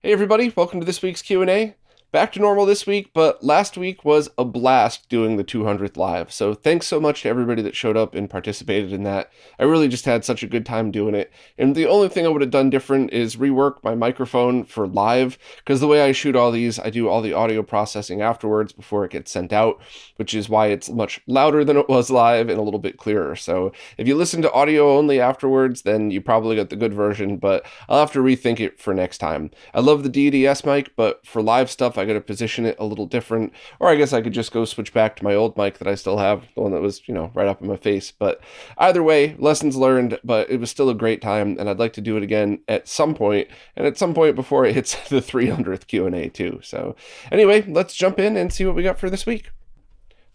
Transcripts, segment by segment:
Hey everybody, welcome to this week's Q&A. Back to normal this week, but last week was a blast doing the 200th live. So thanks so much to everybody that showed up and participated in that. I really just had such a good time doing it. And the only thing I would have done different is rework my microphone for live, because the way I shoot all these, I do all the audio processing afterwards before it gets sent out, which is why it's much louder than it was live and a little bit clearer. So if you listen to audio only afterwards, then you probably got the good version, but I'll have to rethink it for next time. I love the DDS mic, but for live stuff, I got to position it a little different. Or I guess I could just go switch back to my old mic that I still have, the one that was, right up in my face. But either way, lessons learned, but it was still a great time, and I'd like to do it again at some point, and at some point before it hits the 300th Q&A too. So anyway, let's jump in and see what we got for this week.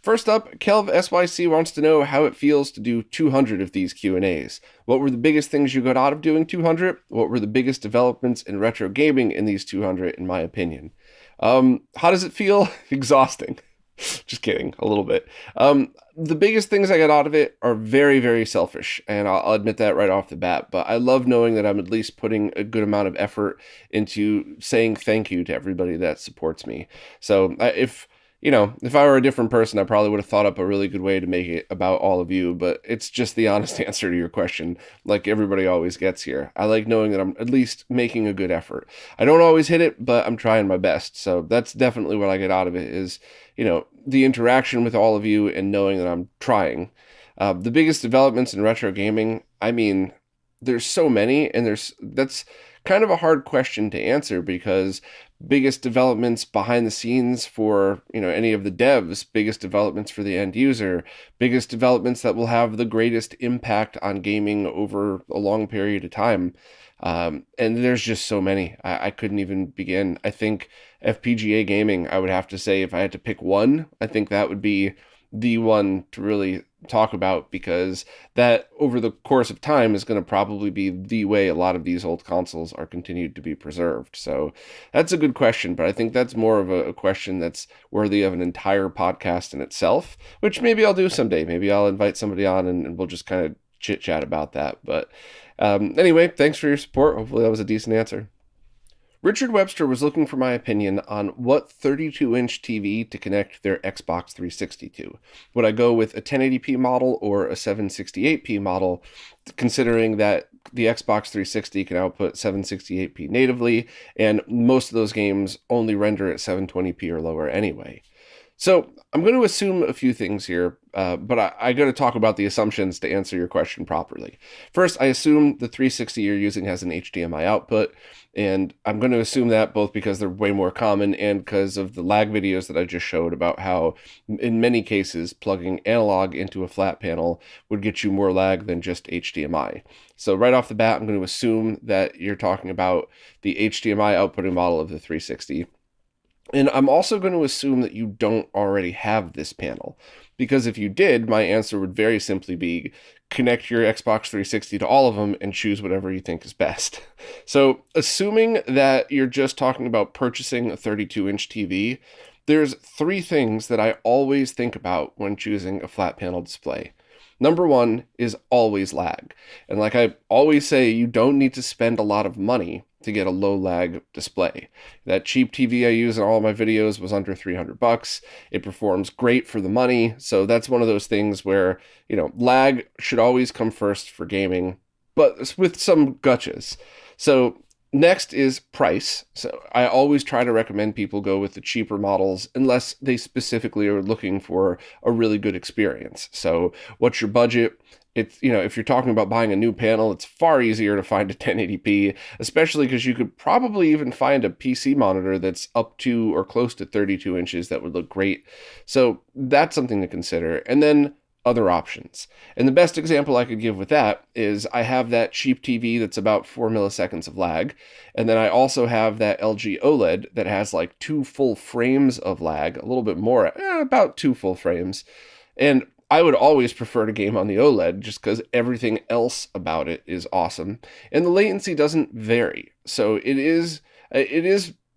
First up, Kelv SYC wants to know how it feels to do 200 of these Q&As. What were the biggest things you got out of doing 200? What were the biggest developments in retro gaming in these 200, in my opinion? How does it feel? Exhausting. Just kidding, a little bit. The biggest things I got out of it are very, very selfish, and I'll admit that right off the bat, but I love knowing that I'm at least putting a good amount of effort into saying thank you to everybody that supports me. So if I were a different person, I probably would have thought up a really good way to make it about all of you, but it's just the honest answer to your question, like everybody always gets here. I like knowing that I'm at least making a good effort. I don't always hit it, but I'm trying my best. So that's definitely what I get out of it is, the interaction with all of you and knowing that I'm trying. The biggest developments in retro gaming, I mean, there's so many, and that's kind of a hard question to answer because biggest developments behind the scenes for, any of the devs, biggest developments for the end user, biggest developments that will have the greatest impact on gaming over a long period of time. And there's just so many. I couldn't even begin. I think FPGA gaming, I would have to say, if I had to pick one, I think that would be the one to really talk about, because that over the course of time is going to probably be the way a lot of these old consoles are continued to be preserved. So that's a good question, but I think that's more of a question that's worthy of an entire podcast in itself, which maybe I'll do someday. Maybe I'll invite somebody on and we'll just kind of chit chat about that. But anyway, thanks for your support. Hopefully that was a decent answer. Richard Webster was looking for my opinion on what 32-inch TV to connect their Xbox 360 to. Would I go with a 1080p model or a 768p model, considering that the Xbox 360 can output 768p natively, and most of those games only render at 720p or lower anyway? So I'm going to assume a few things here, but I got to talk about the assumptions to answer your question properly. First, I assume the 360 you're using has an HDMI output, and I'm going to assume that both because they're way more common and because of the lag videos that I just showed about how, in many cases, plugging analog into a flat panel would get you more lag than just HDMI. So right off the bat, I'm going to assume that you're talking about the HDMI outputting model of the 360. And I'm also going to assume that you don't already have this panel, because if you did, my answer would very simply be connect your Xbox 360 to all of them and choose whatever you think is best. So assuming that you're just talking about purchasing a 32-inch TV, there's three things that I always think about when choosing a flat panel display. Number one is always lag. And like I always say, you don't need to spend a lot of money to get a low lag display. That cheap TV I use in all of my videos was under $300. It performs great for the money. So that's one of those things where, lag should always come first for gaming, but with some gotchas. So next is price. So I always try to recommend people go with the cheaper models unless they specifically are looking for a really good experience. So what's your budget? It's, if you're talking about buying a new panel, it's far easier to find a 1080p, especially because you could probably even find a PC monitor that's up to or close to 32 inches that would look great. So that's something to consider. And then other options. And the best example I could give with that is I have that cheap TV that's about 4 milliseconds of lag. And then I also have that LG OLED that has like 2 full frames of lag, a little bit more, about 2 full frames. And I would always prefer to game on the OLED just because everything else about it is awesome. And the latency doesn't vary. So it is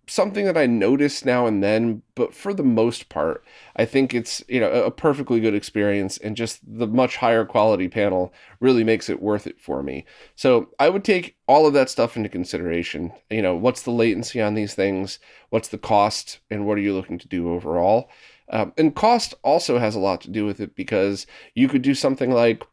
something that I notice now and then, but for the most part, I think it's, a perfectly good experience, and just the much higher quality panel really makes it worth it for me. So I would take all of that stuff into consideration. What's the latency on these things? What's the cost? And what are you looking to do overall? And cost also has a lot to do with it, because you could do something like,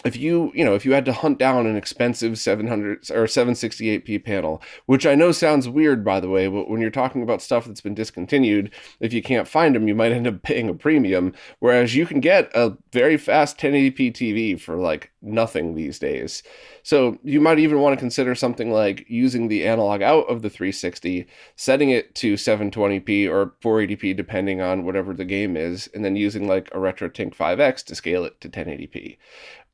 if you had to hunt down an expensive 700 or 768p panel, which I know sounds weird, by the way, but when you're talking about stuff that's been discontinued, if you can't find them, you might end up paying a premium, whereas you can get a very fast 1080p TV for like nothing these days. So you might even want to consider something like using the analog out of the 360, setting it to 720p or 480p, depending on whatever the game is, and then using like a RetroTink 5X to scale it to 1080p.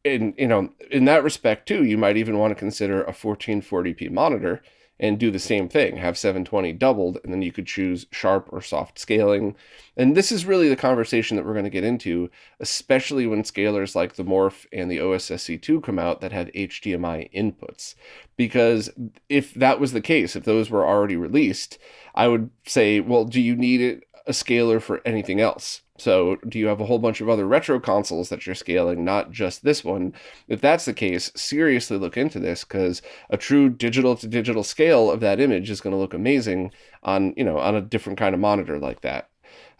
In that respect too, you might even want to consider a 1440p monitor and do the same thing, have 720 doubled, and then you could choose sharp or soft scaling. And this is really the conversation that we're going to get into, especially when scalers like the Morph and the OSSC2 come out that have HDMI inputs. Because if that was the case, if those were already released, I would say, well, do you need a scaler for anything else? So do you have a whole bunch of other retro consoles that you're scaling, not just this one? If that's the case, seriously look into this, because a true digital to digital scale of that image is going to look amazing on a different kind of monitor like that.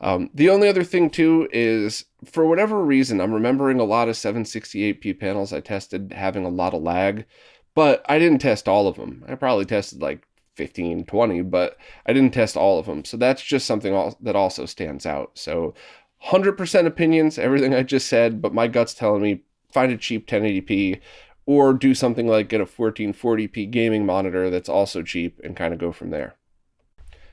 The only other thing too is, for whatever reason, I'm remembering a lot of 768p panels I tested having a lot of lag, but I didn't test all of them. I probably tested like 15, 20, but I didn't test all of them. So that's just something that also stands out. So 100% opinions, everything I just said, but my gut's telling me find a cheap 1080p, or do something like get a 1440p gaming monitor that's also cheap, and kind of go from there.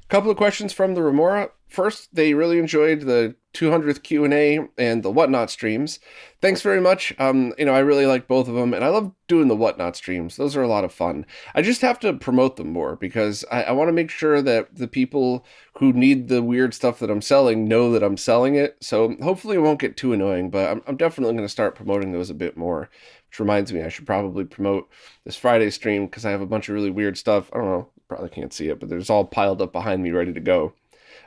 Couple of questions from the Remora. First, they really enjoyed the 200th Q&A and the Whatnot streams. Thanks very much. I really like both of them, and I love doing the Whatnot streams. Those are a lot of fun. I just have to promote them more, because I want to make sure that the people who need the weird stuff that I'm selling know that I'm selling it. So hopefully it won't get too annoying, but I'm definitely going to start promoting those a bit more. Which reminds me, I should probably promote this Friday stream, because I have a bunch of really weird stuff. I don't know, probably can't see it, but there's all piled up behind me ready to go.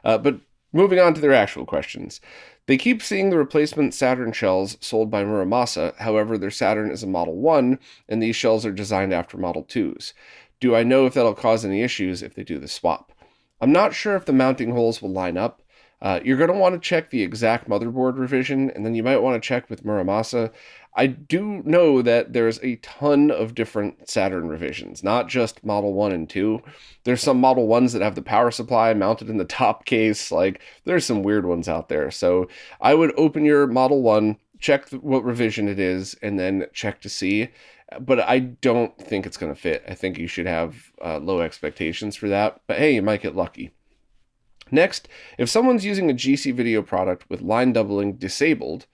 But moving on to their actual questions. They keep seeing the replacement Saturn shells sold by Muramasa. However, their Saturn is a Model 1, and these shells are designed after Model 2s. Do I know if that'll cause any issues if they do the swap? I'm not sure if the mounting holes will line up. You're going to want to check the exact motherboard revision, and then you might want to check with Muramasa. I do know that there's a ton of different Saturn revisions, not just Model 1 and 2. There's some Model 1s that have the power supply mounted in the top case. Like, there's some weird ones out there. So I would open your Model 1, check what revision it is, and then check to see. But I don't think it's going to fit. I think you should have low expectations for that. But hey, you might get lucky. Next, if someone's using a GC video product with line doubling disabled,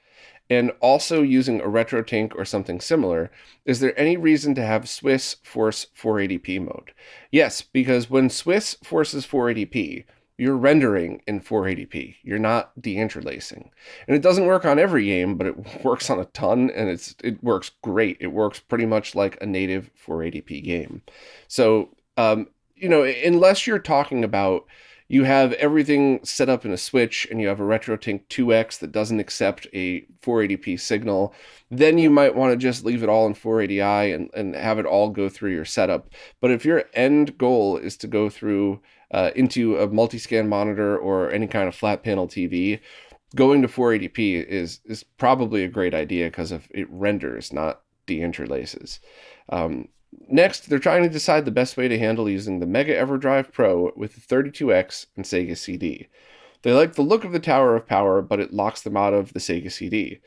and also using a RetroTink or something similar, is there any reason to have Swiss force 480p mode? Yes, because when Swiss forces 480p, you're rendering in 480p. You're not deinterlacing. And it doesn't work on every game, but it works on a ton, and it works great. It works pretty much like a native 480p game. So, unless you're talking about you have everything set up in a switch and you have a RetroTink 2X that doesn't accept a 480p signal, then you might want to just leave it all in 480i and have it all go through your setup. But if your end goal is to go through into a multi-scan monitor or any kind of flat panel TV, going to 480p is probably a great idea, because it renders, not deinterlaces. Next, they're trying to decide the best way to handle using the Mega Everdrive Pro with the 32X and Sega CD. They like the look of the Tower of Power, but it locks them out of the Sega CD.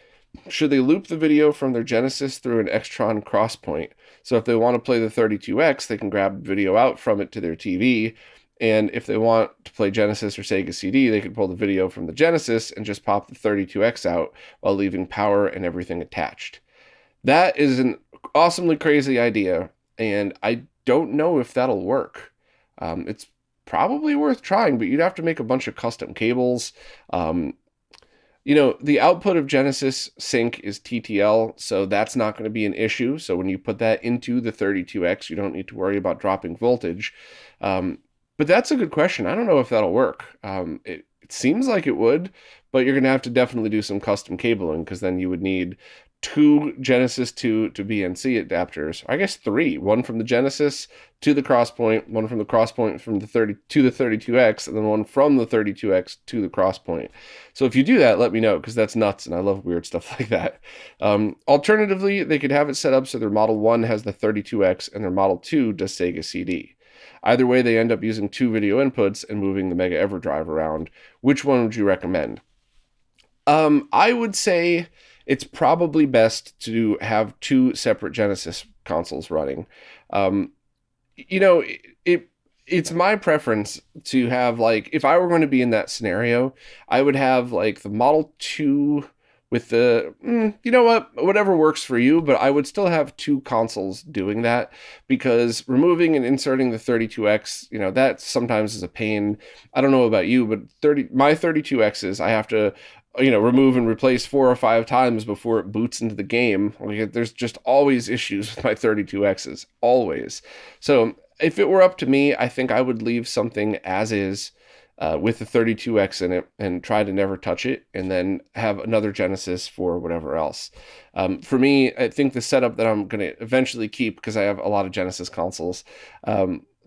Should they loop the video from their Genesis through an Extron crosspoint? So if they want to play the 32X, they can grab video out from it to their TV, and if they want to play Genesis or Sega CD, they could pull the video from the Genesis and just pop the 32X out while leaving power and everything attached. That is an awesomely crazy idea, and I don't know if that'll work. It's probably worth trying, but you'd have to make a bunch of custom cables. The output of Genesis sync is TTL, so that's not going to be an issue. So when you put that into the 32X, you don't need to worry about dropping voltage. But that's a good question. I don't know if that'll work. It seems like it would, but you're going to have to definitely do some custom cabling because then you would need two Genesis to BNC adapters. I guess three. One from the Genesis to the Crosspoint, one from the Crosspoint from the 30 to the 32X, and then one from the 32X to the Crosspoint. So if you do that, let me know because that's nuts, and I love weird stuff like that. Alternatively, they could have it set up so their Model 1 has the 32X and their Model 2 does Sega CD. Either way, they end up using two video inputs and moving the Mega Everdrive around. Which one would you recommend? I would say it's probably best to have two separate Genesis consoles running. Um, you know, it's my preference to have like if I were going to be in that scenario, I would have like the Model 2 with the you know what, whatever works for you, but I would still have two consoles doing that because removing and inserting the 32X, that sometimes is a pain. I don't know about you, but my 32Xs I have to remove and replace 4 or 5 times before it boots into the game. Like, there's just always issues with my 32Xs, always. So if it were up to me, I think I would leave something as is with the 32X in it and try to never touch it, and then have another Genesis for whatever else. For me, I think the setup that I'm going to eventually keep, because I have a lot of Genesis consoles,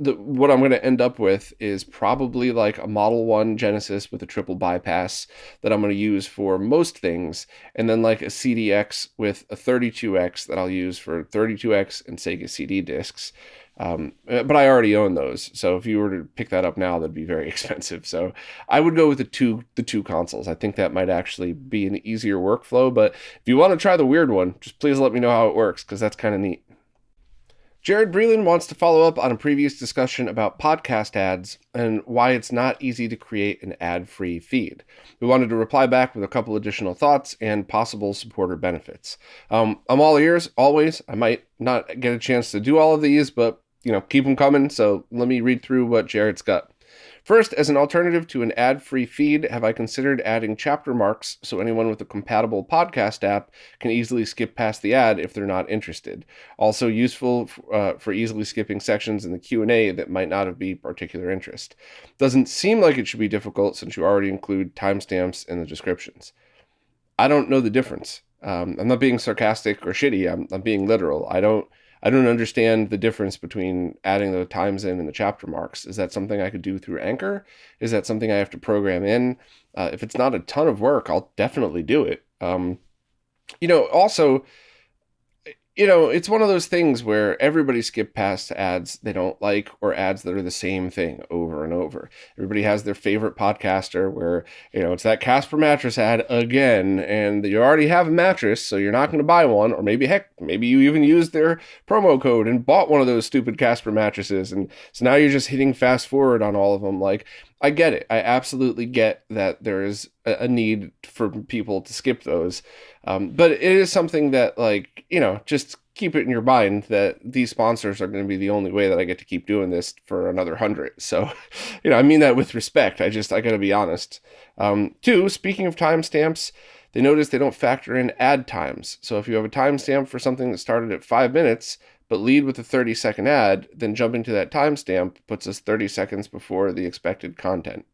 what I'm going to end up with is probably like a Model 1 Genesis with a triple bypass that I'm going to use for most things, and then like a CDX with a 32X that I'll use for 32X and Sega CD discs. But I already own those, so if you were to pick that up now, that'd be very expensive. So I would go with the two consoles. I think that might actually be an easier workflow. But if you want to try the weird one, just please let me know how it works because that's kind of neat. Jared Breland wants to follow up on a previous discussion about podcast ads and why it's not easy to create an ad-free feed. We wanted to reply back with a couple additional thoughts and possible supporter benefits. I'm all ears, always. I might not get a chance to do all of these, but keep them coming. So let me read through what Jared's got. First, as an alternative to an ad-free feed, have I considered adding chapter marks so anyone with a compatible podcast app can easily skip past the ad if they're not interested. Also useful for easily skipping sections in the Q&A that might not have be particular interest. Doesn't seem like it should be difficult since you already include timestamps in the descriptions. I don't know the difference. I'm not being sarcastic or shitty. I'm being literal. I don't understand the difference between adding the times in and the chapter marks. Is that something I could do through Anchor? Is that something I have to program in? If it's not a ton of work, I'll definitely do it. Also, it's one of those things where everybody skip past ads they don't like or ads that are the same thing over and over. Everybody has their favorite podcaster where, it's that Casper mattress ad again, and you already have a mattress, so you're not going to buy one. Or maybe you even used their promo code and bought one of those stupid Casper mattresses. And so now you're just hitting fast forward on all of them. Like, I get it. I absolutely get that there is a need for people to skip those. But it is something that, just keep it in your mind that these sponsors are going to be the only way that I get to keep doing this for another 100. So, I mean that with respect. I got to be honest. Two, speaking of timestamps, they notice they don't factor in ad times. So if you have a timestamp for something that started at 5 minutes, but lead with a 30-second ad, then jumping to that timestamp puts us 30 seconds before the expected content.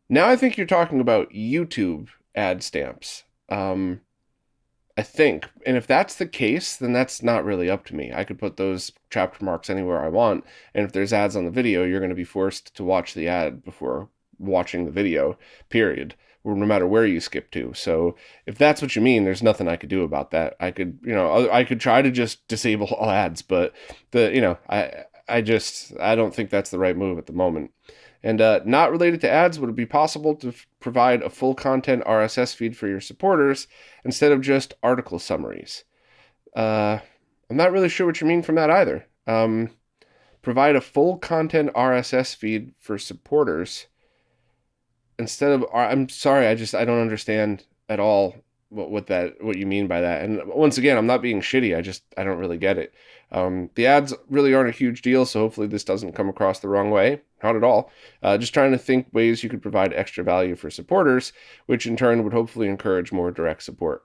Now I think you're talking about YouTube ad stamps. I think. And if that's the case, then that's not really up to me. I could put those chapter marks anywhere I want. And if there's ads on the video, you're going to be forced to watch the ad before watching the video, period. No matter where you skip to. So if that's what you mean, there's nothing I could do about that. I could try to just disable all ads, but I don't think that's the right move at the moment. And not related to ads, would it be possible to provide a full content RSS feed for your supporters instead of just article summaries? I'm not really sure what you mean from that either. Provide a full content RSS feed for supporters instead of, I'm sorry, I don't understand at all what you mean by that. And once again, I'm not being shitty. I don't really get it. The ads really aren't a huge deal, so hopefully this doesn't come across the wrong way. Not at all. Just trying to think ways you could provide extra value for supporters, which in turn would hopefully encourage more direct support.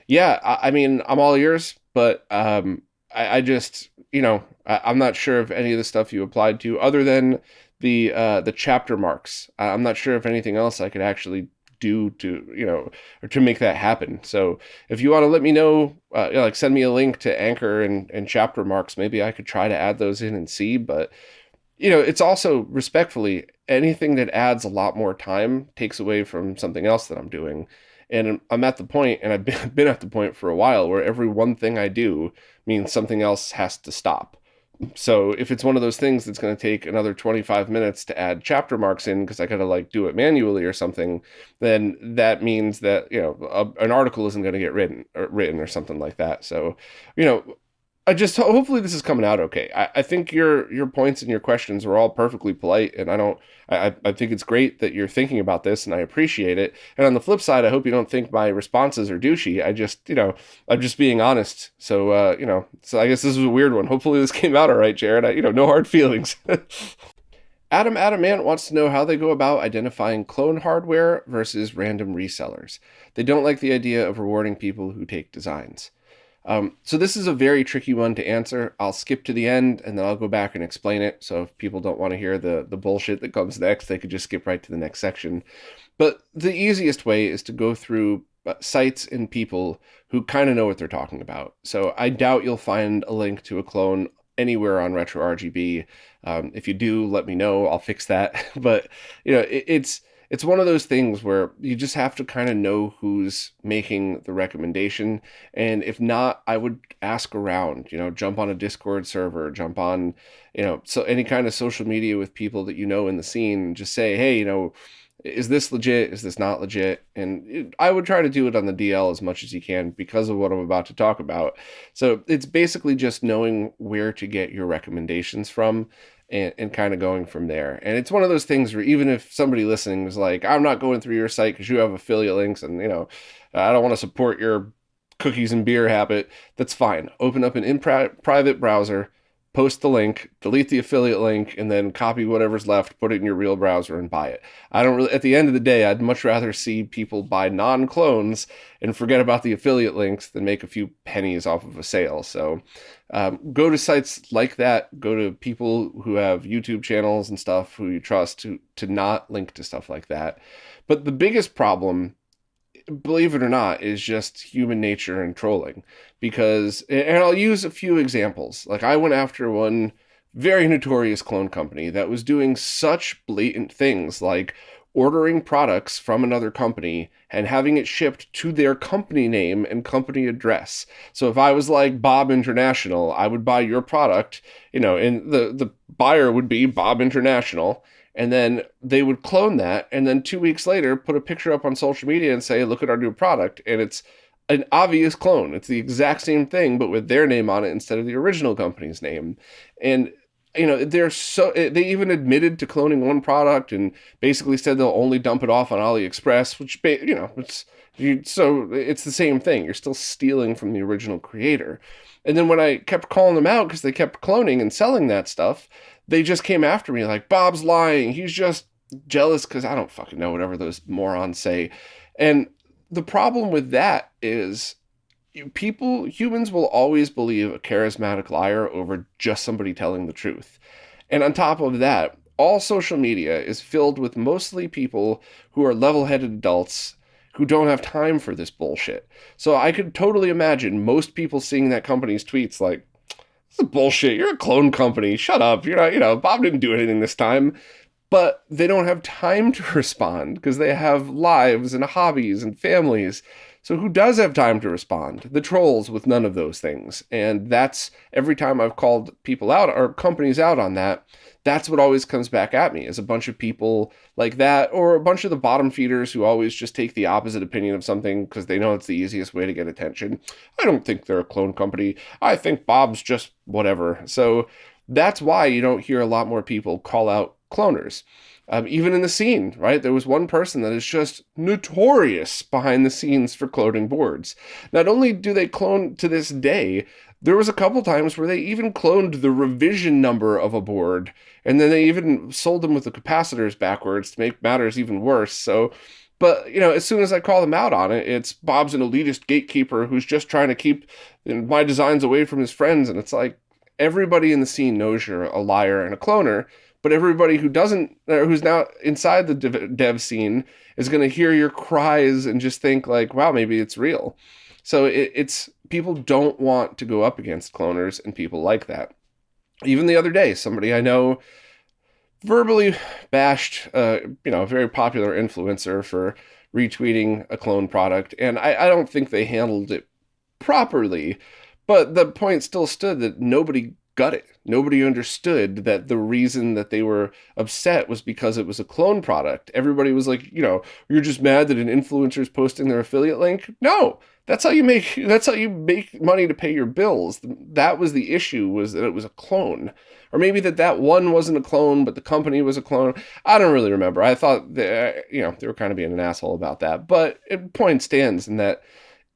Yeah, I mean, I'm all ears, but I'm not sure if any of the stuff you applied to, other than the chapter marks. I'm not sure if anything else I could actually do to, or to make that happen. So if you want to let me know, like send me a link to anchor and chapter marks, maybe I could try to add those in and see. But it's also respectfully, anything that adds a lot more time takes away from something else that I'm doing. And I'm at the point, and I've been at the point for a while, where every one thing I do means something else has to stop. So if it's one of those things that's going to take another 25 minutes to add chapter marks in because I got to like do it manually or something, then that means that, an article isn't going to get written or something like that. So, I just hopefully this is coming out okay. I think your points and your questions were all perfectly polite, and I think it's great that you're thinking about this, and I appreciate it. And on the flip side, I hope you don't think my responses are douchey. I just I'm just being honest. So so I guess this was a weird one. Hopefully this came out all right, Jared. No hard feelings. Adam Adamant wants to know how they go about identifying clone hardware versus random resellers. They don't like the idea of rewarding people who take designs. So this is a very tricky one to answer. I'll skip to the end and then I'll go back and explain it. So if people don't want to hear the bullshit that comes next, they could just skip right to the next section. But the easiest way is to go through sites and people who kind of know what they're talking about. So I doubt you'll find a link to a clone anywhere on RetroRGB. If you do, let me know. I'll fix that. But it's one of those things where you just have to kind of know who's making the recommendation. And if not, I would ask around, jump on a Discord server, jump on, so any kind of social media with people that in the scene, and just say, hey, is this legit? Is this not legit? And I would try to do it on the DL as much as you can because of what I'm about to talk about. So it's basically just knowing where to get your recommendations from and kind of going from there. And it's one of those things where even if somebody listening is like, I'm not going through your site because you have affiliate links and, I don't want to support your cookies and beer habit, that's fine. Open up an private browser, post the link, delete the affiliate link, and then copy whatever's left, put it in your real browser and buy it. At the end of the day, I'd much rather see people buy non-clones and forget about the affiliate links than make a few pennies off of a sale. So go to sites like that, go to people who have YouTube channels and stuff who you trust to not link to stuff like that. But the biggest problem, believe it or not, is just human nature and trolling. And I'll use a few examples. Like I went after one very notorious clone company that was doing such blatant things like ordering products from another company and having it shipped to their company name and company address. So if I was like Bob International, I would buy your product, and the buyer would be Bob International. And then they would clone that, and then 2 weeks later, put a picture up on social media and say, look at our new product. And it's an obvious clone. It's the exact same thing, but with their name on it instead of the original company's name. And, they even admitted to cloning one product and basically said they'll only dump it off on AliExpress, which, so it's the same thing. You're still stealing from the original creator. And then when I kept calling them out because they kept cloning and selling that stuff, they just came after me like, Bob's lying. He's just jealous because I don't fucking know, whatever those morons say. And the problem with that is humans will always believe a charismatic liar over just somebody telling the truth. And on top of that, all social media is filled with mostly people who are level-headed adults who don't have time for this bullshit. So I could totally imagine most people seeing that company's tweets like, this is bullshit. You're a clone company. Shut up. You're not, Bob didn't do anything this time. But they don't have time to respond because they have lives and hobbies and families. So who does have time to respond? The trolls with none of those things. And that's every time I've called people out or companies out on that, that's what always comes back at me is a bunch of people like that or a bunch of the bottom feeders who always just take the opposite opinion of something because they know it's the easiest way to get attention. I don't think they're a clone company. I think Bob's just whatever. So that's why you don't hear a lot more people call out cloners. Even in the scene, right? There was one person that is just notorious behind the scenes for cloning boards. Not only do they clone to this day, there was a couple times where they even cloned the revision number of a board, and then they even sold them with the capacitors backwards to make matters even worse. So, but, as soon as I call them out on it, it's Bob's an elitist gatekeeper who's just trying to keep my designs away from his friends. And it's like, everybody in the scene knows you're a liar and a cloner, but everybody who doesn't, or who's now inside the dev scene is going to hear your cries and just think like, wow, maybe it's real. So it's people don't want to go up against cloners and people like that. Even the other day, somebody I know verbally bashed, a very popular influencer for retweeting a clone product, and I don't think they handled it properly, but the point still stood that nobody got it. Nobody understood that the reason that they were upset was because it was a clone product. Everybody was like, you're just mad that an influencer is posting their affiliate link. No, that's how you make money to pay your bills. That was the issue, was that it was a clone. Or maybe that one wasn't a clone, but the company was a clone. I don't really remember. I thought that, they were kind of being an asshole about that. But point stands in that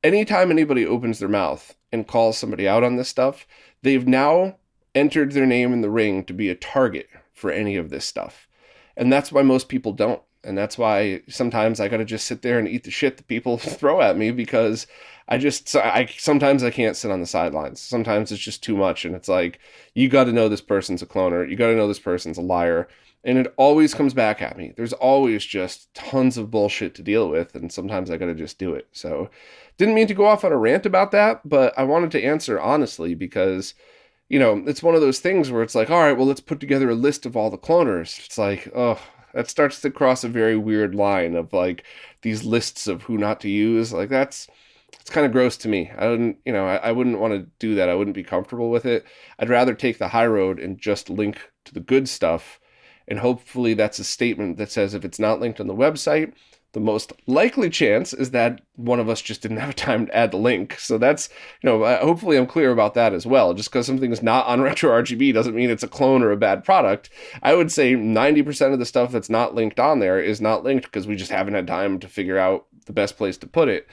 anytime anybody opens their mouth and calls somebody out on this stuff, they've now entered their name in the ring to be a target for any of this stuff. And that's why most people don't. And that's why sometimes I got to just sit there and eat the shit that people throw at me, because sometimes I can't sit on the sidelines. Sometimes it's just too much. And it's like, you got to know this person's a cloner. You got to know this person's a liar. And it always comes back at me. There's always just tons of bullshit to deal with. And sometimes I got to just do it. So didn't mean to go off on a rant about that, but I wanted to answer honestly, because it's one of those things where it's like, all right, well, let's put together a list of all the cloners. It's like, oh, that starts to cross a very weird line of like these lists of who not to use. Like it's kind of gross to me. I wouldn't want to do that. I wouldn't be comfortable with it. I'd rather take the high road and just link to the good stuff. And hopefully that's a statement that says if it's not linked on the website, the most likely chance is that one of us just didn't have time to add the link. So that's, hopefully I'm clear about that as well. Just because something is not on RetroRGB doesn't mean it's a clone or a bad product. I would say 90% of the stuff that's not linked on there is not linked because we just haven't had time to figure out the best place to put it.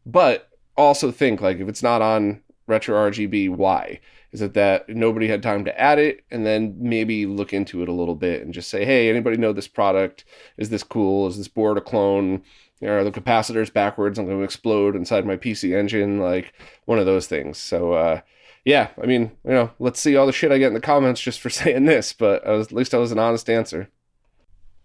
But also think, like, if it's not on RetroRGB, why? Is it that nobody had time to add it? And then maybe look into it a little bit and just say, hey, anybody know this product? Is this cool? Is this board a clone? Are the capacitors backwards? I'm going to explode inside my PC engine. Like one of those things. So, yeah, I mean, let's see all the shit I get in the comments just for saying this, but at least I was an honest answer.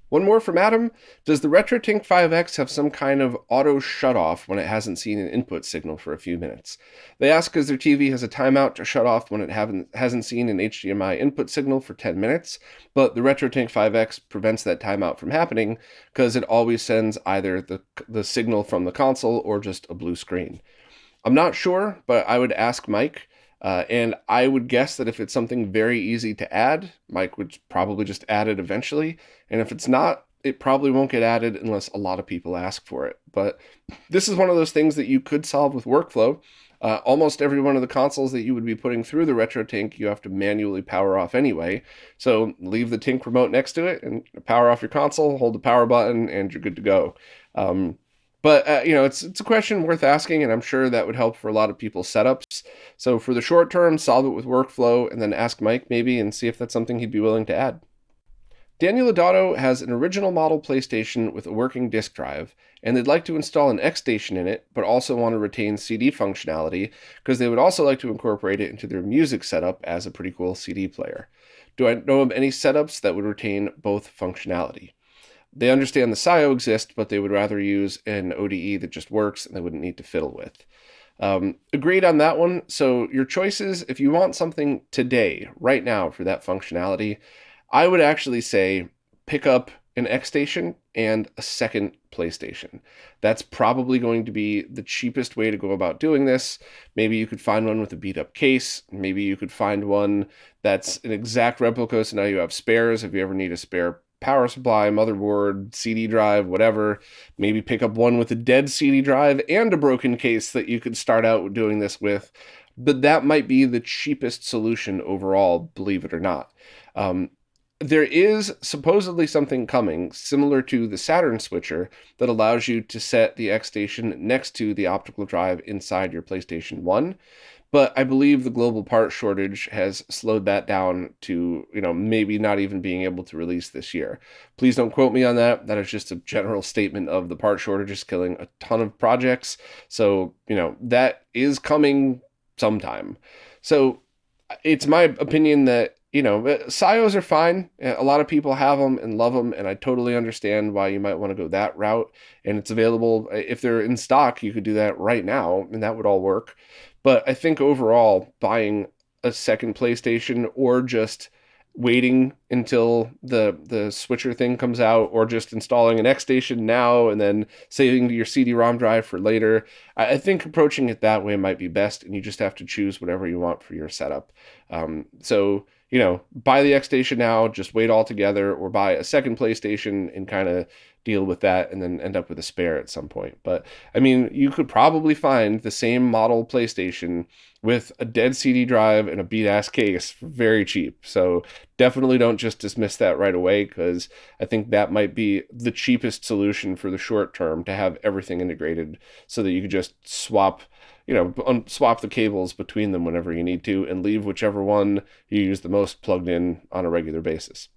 One more from Adam. Does the RetroTink 5X have some kind of auto shut-off when it hasn't seen an input signal for a few minutes? They ask because their TV has a timeout to shut off when it hasn't seen an HDMI input signal for 10 minutes, but the RetroTink 5X prevents that timeout from happening because it always sends either the signal from the console or just a blue screen. I'm not sure, but I would ask Mike. And I would guess that if it's something very easy to add, Mike would probably just add it eventually. And if it's not, it probably won't get added unless a lot of people ask for it. But this is one of those things that you could solve with workflow. Almost every one of the consoles that you would be putting through the RetroTink, you have to manually power off anyway. So leave the Tink remote next to it and power off your console, hold the power button, and you're good to go. But it's a question worth asking, and I'm sure that would help for a lot of people's setups. So for the short term, solve it with workflow, and then ask Mike maybe and see if that's something he'd be willing to add. Daniel Adoto has an original model PlayStation with a working disk drive, and they'd like to install an XStation in it, but also want to retain CD functionality, because they would also like to incorporate it into their music setup as a pretty cool CD player. Do I know of any setups that would retain both functionality? They understand the SIO exists, but they would rather use an ODE that just works and they wouldn't need to fiddle with. Agreed on that one. So your choices, if you want something today, right now for that functionality, I would actually say pick up an XStation and a second PlayStation. That's probably going to be the cheapest way to go about doing this. Maybe you could find one with a beat up case. Maybe you could find one that's an exact replica, so now you have spares if you ever need a spare power supply, motherboard, CD drive, whatever. Maybe pick up one with a dead CD drive and a broken case that you could start out doing this with. But that might be the cheapest solution overall, believe it or not. There is supposedly something coming similar to the Saturn switcher that allows you to set the XStation next to the optical drive inside your PlayStation 1. But I believe the global part shortage has slowed that down to, maybe not even being able to release this year. Please don't quote me on that. That is just a general statement of the part shortage is killing a ton of projects. So, that is coming sometime. So it's my opinion that you know, SIOs are fine. A lot of people have them and love them, and I totally understand why you might want to go that route. And it's available. If they're in stock, you could do that right now, and that would all work. But I think overall, buying a second PlayStation or just waiting until the switcher thing comes out, or just installing an XStation now and then saving your CD-ROM drive for later, I think approaching it that way might be best, and you just have to choose whatever you want for your setup. So you know, buy the XStation now, just wait altogether, or buy a second PlayStation and kind of deal with that and then end up with a spare at some point. But I mean, you could probably find the same model PlayStation with a dead CD drive and a beat ass case for very cheap. So definitely don't just dismiss that right away, because I think that might be the cheapest solution for the short term, to have everything integrated so that you could just swap, you know, swap the cables between them whenever you need to, and leave whichever one you use the most plugged in on a regular basis.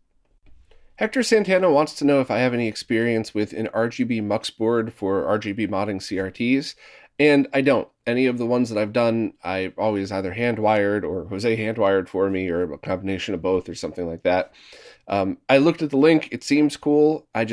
Hector Santana wants to know if I have any experience with an RGB mux board for RGB modding CRTs, and I don't. Any of the ones that I've done, I always either hand wired, or Jose hand wired for me, or a combination of both, or something like that. I looked at the link. It seems cool. I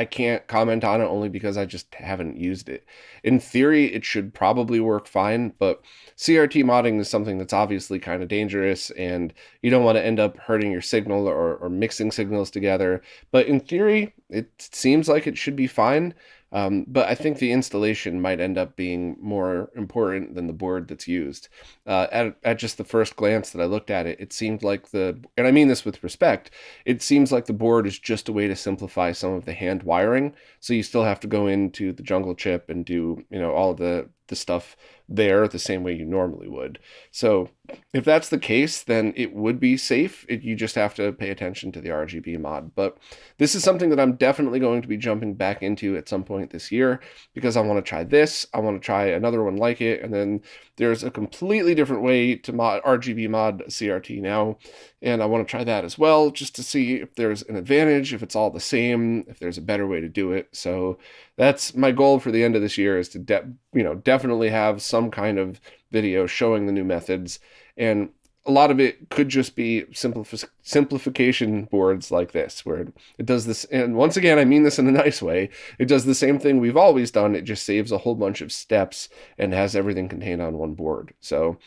can't comment on it, only because I just haven't used it. In theory, it should probably work fine, but CRT modding is something that's obviously kind of dangerous, and you don't want to end up hurting your signal, or mixing signals together. But in theory, it seems like it should be fine. But I think the installation might end up being more important than the board that's used. At just the first glance that I looked at it, it seemed like and I mean this with respect, it seems like the board is just a way to simplify some of the hand wiring. So you still have to go into the jungle chip and do, you know, all of the stuff there the same way you normally would. So if that's the case, then it would be safe. You just have to pay attention to the RGB mod. But this is something that I'm definitely going to be jumping back into at some point this year, because I want to try this. I want to try another one like it. And then there's a completely different way to mod RGB mod CRT now, and I want to try that as well, just to see if there's an advantage, if it's all the same, if there's a better way to do it. So that's my goal for the end of this year, is to definitely have some kind of video showing the new methods. And a lot of it could just be simplification boards like this, where it does this. And once again, I mean this in a nice way. It does the same thing we've always done. It just saves a whole bunch of steps and has everything contained on one board. So,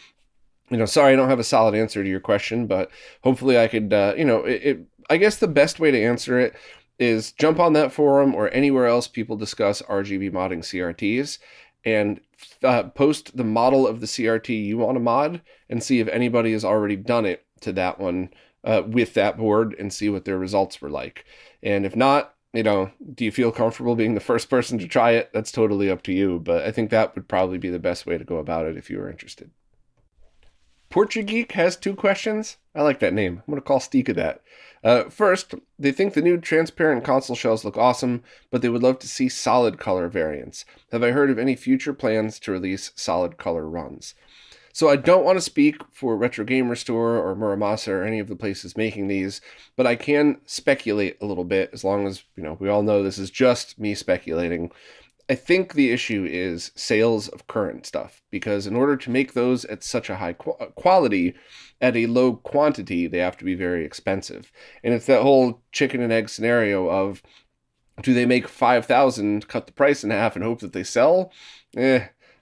you know, sorry I don't have a solid answer to your question, but hopefully I could, I guess the best way to answer it is jump on that forum or anywhere else people discuss RGB modding CRTs, and post the model of the CRT you want to mod, and see if anybody has already done it to that one with that board, and see what their results were like. And if not, you know, do you feel comfortable being the first person to try it? That's totally up to you, but I think that would probably be the best way to go about it if you were interested. Portugeek has two questions. I like that name. I'm going to call Stika that. First, they think the new transparent console shells look awesome, but they would love to see solid color variants. Have I heard of any future plans to release solid color runs? So I don't want to speak for Retro Gamer Store or Muramasa or any of the places making these, but I can speculate a little bit, as long as, you know, we all know this is just me speculating. I think the issue is sales of current stuff, because in order to make those at such a high quality at a low quantity, they have to be very expensive. And it's that whole chicken and egg scenario of, do they make 5,000, cut the price in half, and hope that they sell?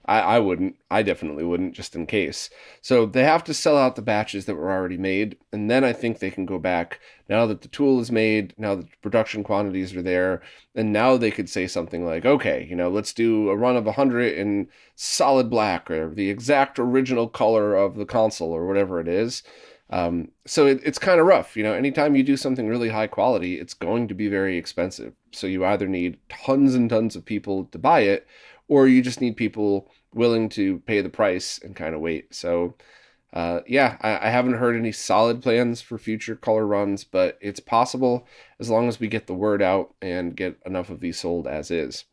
I wouldn't. I definitely wouldn't, just in case. So they have to sell out the batches that were already made, and then I think they can go back, now that the tool is made, now that the production quantities are there, and now they could say something like, okay, you know, let's do a run of 100 in solid black, or the exact original color of the console, or whatever it is. So it's kind of rough. You know, anytime you do something really high quality, it's going to be very expensive. So you either need tons and tons of people to buy it, or you just need people willing to pay the price and kind of wait. So, I haven't heard any solid plans for future color runs, but it's possible, as long as we get the word out and get enough of these sold as is.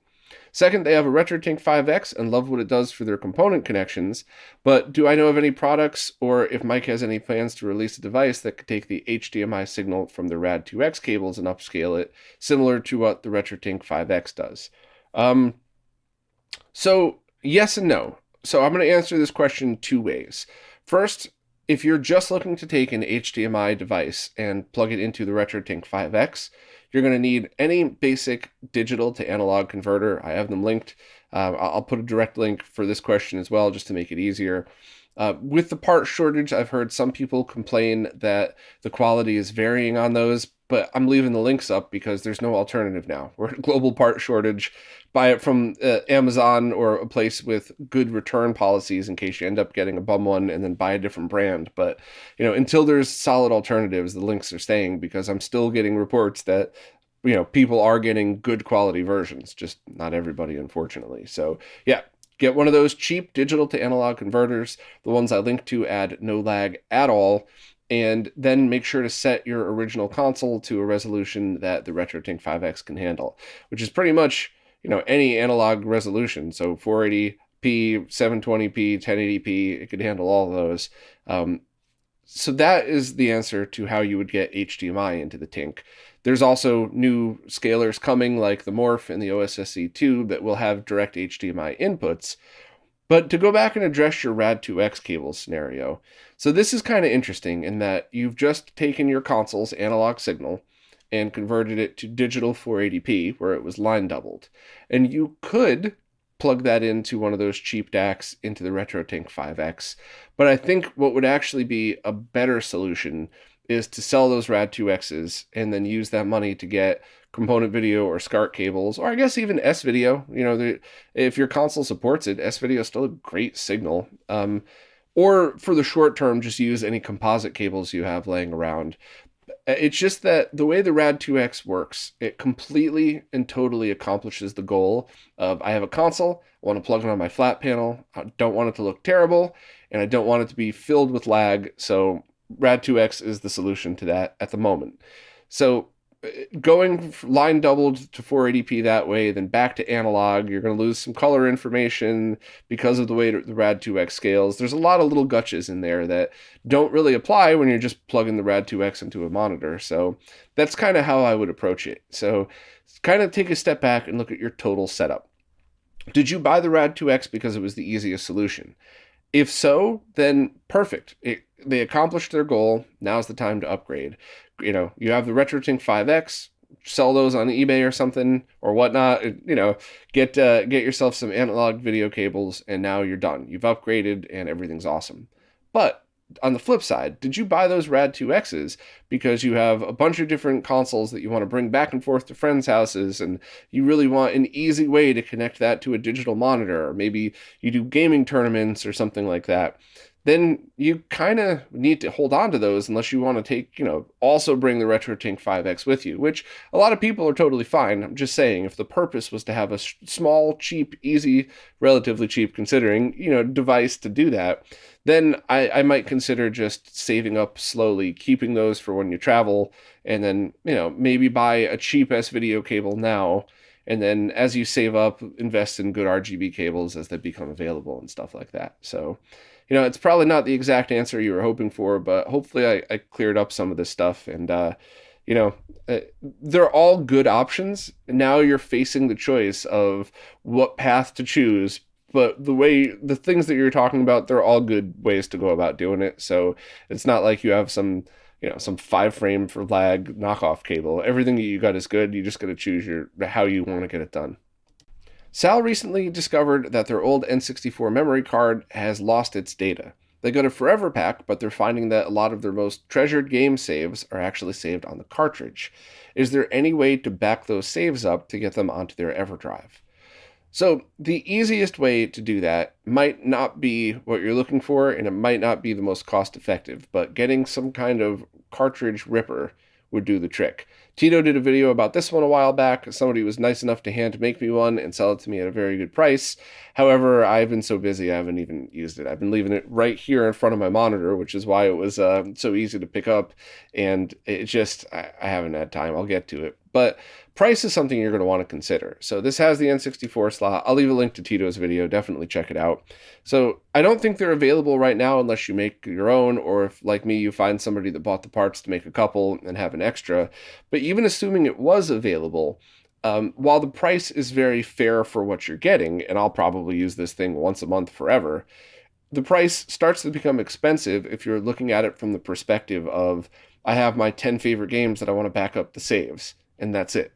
Second, they have a RetroTink 5X and love what it does for their component connections, but do I know of any products, or if Mike has any plans to release a device that could take the HDMI signal from the Rad2X cables and upscale it, similar to what the RetroTink 5X does? So yes and no. So I'm going to answer this question two ways. First, if you're just looking to take an HDMI device and plug it into the RetroTink 5X, you're going to need any basic digital to analog converter. I have them linked. I'll put a direct link for this question as well, just to make it easier. With the part shortage, I've heard some people complain that the quality is varying on those, but I'm leaving the links up because there's no alternative now. We're in a global part shortage. Buy it from Amazon or a place with good return policies in case you end up getting a bum one, and then buy a different brand. But, until there's solid alternatives, the links are staying, because I'm still getting reports that, people are getting good quality versions, just not everybody, unfortunately. So yeah, get one of those cheap digital to analog converters. The ones I linked to add no lag at all. And then make sure to set your original console to a resolution that the RetroTink 5X can handle, which is pretty much, any analog resolution. So 480p, 720p, 1080p, it could handle all of those. So that is the answer to how you would get HDMI into the Tink. There's also new scalers coming, like the Morph and the OSSC2, that will have direct HDMI inputs. But to go back and address your Rad2X cable scenario, so this is kind of interesting in that you've just taken your console's analog signal and converted it to digital 480p, where it was line doubled. And you could plug that into one of those cheap DACs into the RetroTink 5X. But I think what would actually be a better solution is to sell those Rad2Xs and then use that money to get component video or SCART cables, or I guess even S-Video. If your console supports it, S-Video is still a great signal. Or for the short term, just use any composite cables you have laying around. It's just that the way the Rad2X works, it completely and totally accomplishes the goal of, I have a console, I want to plug it on my flat panel, I don't want it to look terrible, and I don't want it to be filled with lag, so Rad2X is the solution to that at the moment. So going line doubled to 480p that way, then back to analog, you're going to lose some color information because of the way the Rad2X scales. There's a lot of little gotchas in there that don't really apply when you're just plugging the Rad2X into a monitor. So that's kind of how I would approach it. So kind of take a step back and look at your total setup. Did you buy the Rad2X because it was the easiest solution? If so, then perfect. They accomplished their goal. Now's the time to upgrade. You have the RetroTink 5X, sell those on eBay or something or whatnot. Get yourself some analog video cables, and now you're done. You've upgraded and everything's awesome. But on the flip side, did you buy those Rad2Xs because you have a bunch of different consoles that you want to bring back and forth to friends' houses, and you really want an easy way to connect that to a digital monitor, or maybe you do gaming tournaments or something like that? Then you kind of need to hold on to those unless you want to take, also bring the RetroTink 5X with you, which a lot of people are totally fine. I'm just saying, if the purpose was to have a small, cheap, easy, relatively cheap considering, device to do that, then I might consider just saving up slowly, keeping those for when you travel, and then, maybe buy a cheap S-Video cable now, and then as you save up, invest in good RGB cables as they become available and stuff like that. So, it's probably not the exact answer you were hoping for, but hopefully I cleared up some of this stuff. And, they're all good options. Now you're facing the choice of what path to choose. But the things that you're talking about, they're all good ways to go about doing it. So it's not like you have some 5-frame for lag knockoff cable. Everything that you got is good. You just got to choose how you want to get it done. Sal recently discovered that their old N64 memory card has lost its data. They got a forever pack, but they're finding that a lot of their most treasured game saves are actually saved on the cartridge. Is there any way to back those saves up to get them onto their Everdrive? So the easiest way to do that might not be what you're looking for, and it might not be the most cost effective, but getting some kind of cartridge ripper would do the trick. Tito did a video about this one a while back. Somebody was nice enough to hand make me one and sell it to me at a very good price. However, I've been so busy I haven't even used it. I've been leaving it right here in front of my monitor, which is why it was so easy to pick up, and it just, I haven't had time. I'll get to it. But price is something you're going to want to consider. So this has the N64 slot. I'll leave a link to Tito's video. Definitely check it out. So I don't think they're available right now unless you make your own, or if, like me, you find somebody that bought the parts to make a couple and have an extra. But even assuming it was available, while the price is very fair for what you're getting, and I'll probably use this thing once a month forever, the price starts to become expensive if you're looking at it from the perspective of, I have my 10 favorite games that I want to back up the saves, and that's it.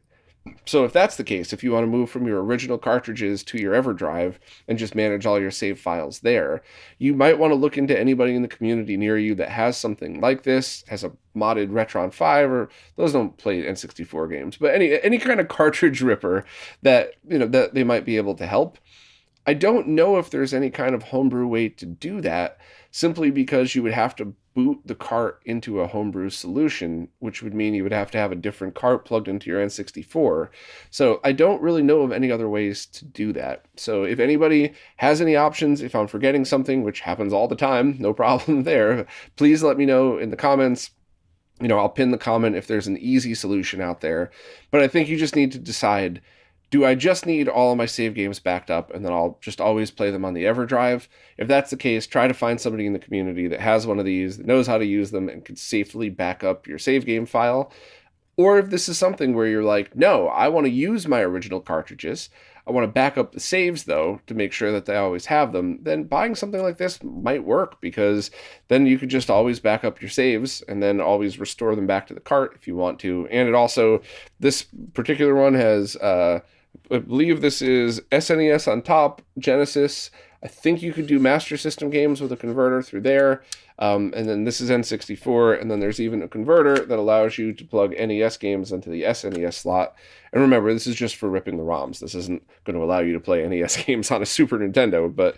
So if that's the case, if you want to move from your original cartridges to your Everdrive and just manage all your save files there, you might want to look into anybody in the community near you that has something like this, has a modded Retron 5, or those don't play N64 games, but any kind of cartridge ripper that, that they might be able to help. I don't know if there's any kind of homebrew way to do that, simply because you would have to boot the cart into a homebrew solution, which would mean you would have to have a different cart plugged into your N64. So I don't really know of any other ways to do that. So if anybody has any options, if I'm forgetting something, which happens all the time, no problem there, please let me know in the comments. I'll pin the comment if there's an easy solution out there. But I think you just need to decide, do I just need all of my save games backed up and then I'll just always play them on the Everdrive? If that's the case, try to find somebody in the community that has one of these, that knows how to use them and can safely back up your save game file. Or if this is something where you're like, no, I want to use my original cartridges, I want to back up the saves though to make sure that they always have them, then buying something like this might work, because then you could just always back up your saves and then always restore them back to the cart if you want to. And it also, this particular one has, I believe this is SNES on top, Genesis. I think you could do Master System games with a converter through there. And then this is N64, and then there's even a converter that allows you to plug NES games into the SNES slot. And remember, this is just for ripping the ROMs. This isn't going to allow you to play NES games on a Super Nintendo, but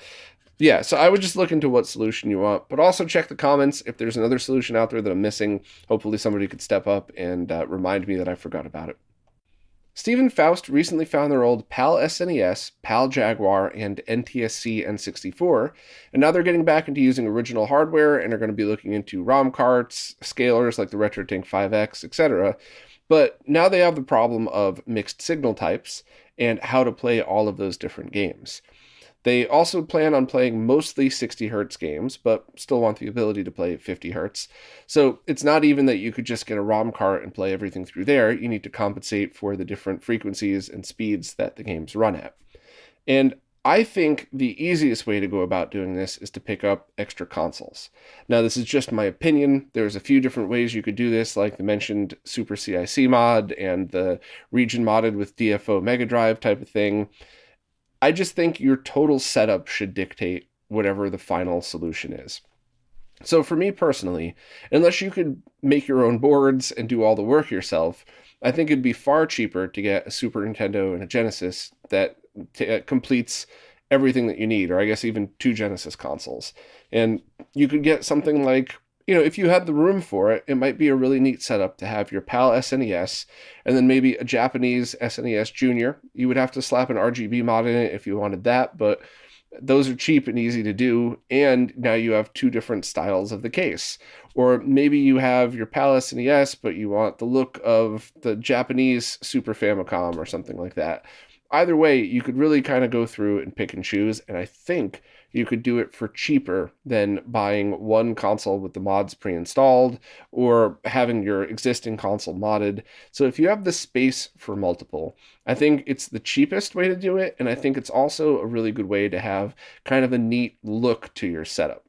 yeah, so I would just look into what solution you want, but also check the comments. If there's another solution out there that I'm missing, hopefully somebody could step up and remind me that I forgot about it. Stephen Faust recently found their old PAL SNES, PAL Jaguar, and NTSC N64, and now they're getting back into using original hardware and are going to be looking into ROM carts, scalers like the RetroTink 5X, etc. But now they have the problem of mixed signal types and how to play all of those different games. They also plan on playing mostly 60 hertz games, but still want the ability to play 50 hertz. So it's not even that you could just get a ROM cart and play everything through there. You need to compensate for the different frequencies and speeds that the games run at. And I think the easiest way to go about doing this is to pick up extra consoles. Now, this is just my opinion. There's a few different ways you could do this, like the mentioned Super CIC mod and the region modded with DFO Mega Drive type of thing. I just think your total setup should dictate whatever the final solution is. So for me personally, unless you could make your own boards and do all the work yourself, I think it'd be far cheaper to get a Super Nintendo and a Genesis that completes everything that you need, or I guess even two Genesis consoles. And you could get something like, if you had the room for it, it might be a really neat setup to have your PAL SNES and then maybe a Japanese SNES Junior. You would have to slap an RGB mod in it if you wanted that, but those are cheap and easy to do, and now you have two different styles of the case. Or maybe you have your PAL SNES, but you want the look of the Japanese Super Famicom or something like that. Either way, you could really kind of go through and pick and choose, and I think you could do it for cheaper than buying one console with the mods pre-installed or having your existing console modded. So if you have the space for multiple, I think it's the cheapest way to do it, and I think it's also a really good way to have kind of a neat look to your setup.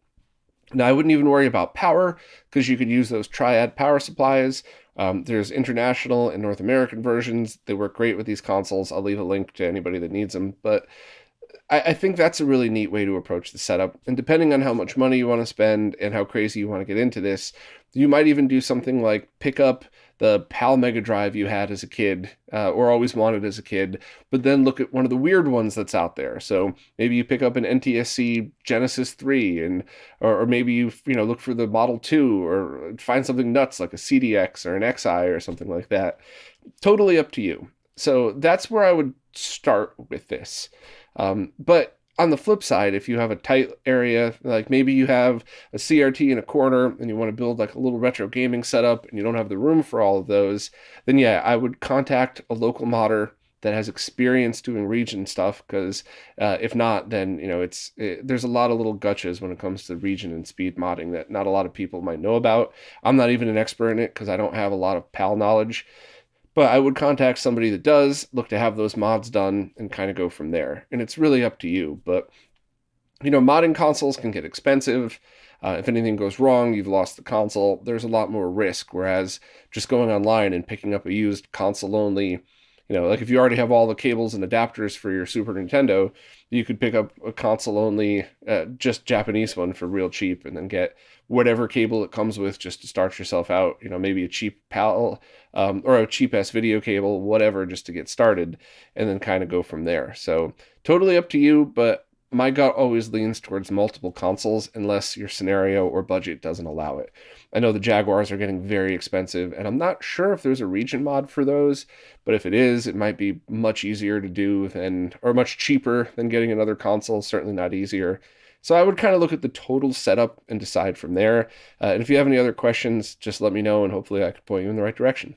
Now, I wouldn't even worry about power, because you could use those Triad power supplies. There's international and North American versions. They work great with these consoles. I'll leave a link to anybody that needs them. But I think that's a really neat way to approach the setup. And depending on how much money you want to spend and how crazy you want to get into this, you might even do something like pick up the PAL Mega Drive you had as a kid, or always wanted as a kid, but then look at one of the weird ones that's out there. So maybe you pick up an NTSC Genesis 3, and or maybe you look for the Model 2, or find something nuts like a CDX or an XI or something like that. Totally up to you. So that's where I would start with this. But on the flip side, if you have a tight area, like maybe you have a CRT in a corner and you want to build like a little retro gaming setup and you don't have the room for all of those, then yeah, I would contact a local modder that has experience doing region stuff, because if not, then there's a lot of little gotchas when it comes to region and speed modding that not a lot of people might know about. I'm not even an expert in it because I don't have a lot of PAL knowledge. But I would contact somebody that does, look to have those mods done, and kind of go from there. And it's really up to you. But Modding consoles can get expensive. If anything goes wrong, you've lost the console. There's a lot more risk. Whereas just going online and picking up a used console only, like if you already have all the cables and adapters for your Super Nintendo, you could pick up a console only, just Japanese one for real cheap, and then get whatever cable it comes with just to start yourself out. Maybe a cheap PAL, or a cheap S video cable, whatever, just to get started, and then kind of go from there. So totally up to you, but my gut always leans towards multiple consoles unless your scenario or budget doesn't allow it. I know the Jaguars are getting very expensive, and I'm not sure if there's a region mod for those, but if it is, it might be much easier to do than, or much cheaper than getting another console, certainly not easier. So I would kind of look at the total setup and decide from there. And if you have any other questions, just let me know, and hopefully I can point you in the right direction.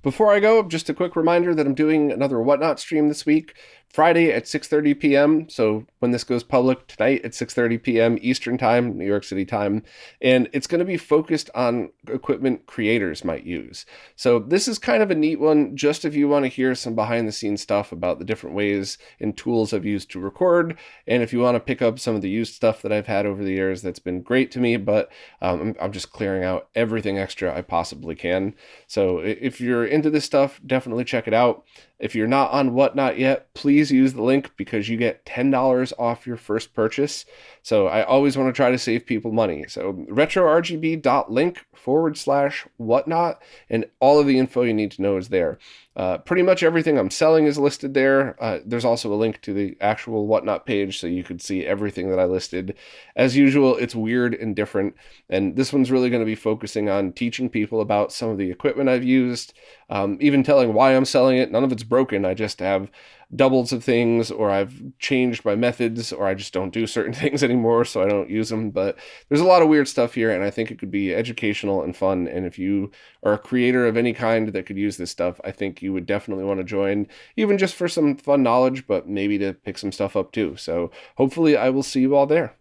Before I go, just a quick reminder that I'm doing another Whatnot stream this week, Friday at 6:30 p.m. So when this goes public, tonight at 6:30 p.m. Eastern Time, New York City time. And it's going to be focused on equipment creators might use. So this is kind of a neat one, just if you want to hear some behind the scenes stuff about the different ways and tools I've used to record. And if you want to pick up some of the used stuff that I've had over the years, that's been great to me, but I'm just clearing out everything extra I possibly can. So if you're into this stuff, definitely check it out. If you're not on Whatnot yet, please use the link because you get $10 off your first purchase. So I always want to try to save people money. So retrorgb.link/whatnot, and all of the info you need to know is there. Pretty much everything I'm selling is listed there. There's also a link to the actual Whatnot page so you could see everything that I listed. As usual, it's weird and different, and this one's really going to be focusing on teaching people about some of the equipment I've used, even telling why I'm selling it. None of it's broken. I just have doubles of things, or I've changed my methods, or I just don't do certain things anymore, so I don't use them. But there's a lot of weird stuff here, and I think it could be educational and fun. And if you are a creator of any kind that could use this stuff, I think you would definitely want to join, even just for some fun knowledge, but maybe to pick some stuff up too. So hopefully I will see you all there.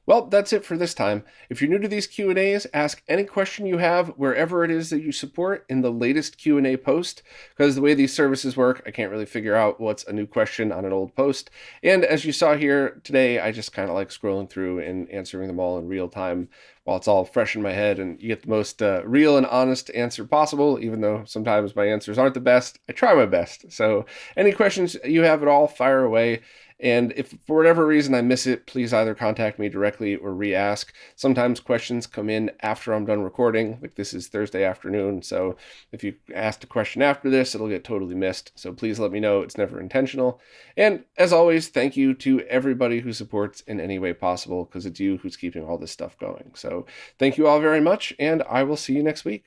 Well, that's it for this time. If you're new to these Q&As, ask any question you have wherever it is that you support in the latest Q&A post, because the way these services work, I can't really figure out what's a new question on an old post. And as you saw here today, I just kind of like scrolling through and answering them all in real time while it's all fresh in my head, and you get the most real and honest answer possible, even though sometimes my answers aren't the best. I try my best. So any questions you have at all, fire away. And if for whatever reason I miss it, please either contact me directly or re-ask. Sometimes questions come in after I'm done recording, like this is Thursday afternoon, so if you asked a question after this, it'll get totally missed. So please let me know. It's never intentional. And as always, thank you to everybody who supports in any way possible, because it's you who's keeping all this stuff going. So thank you all very much, and I will see you next week.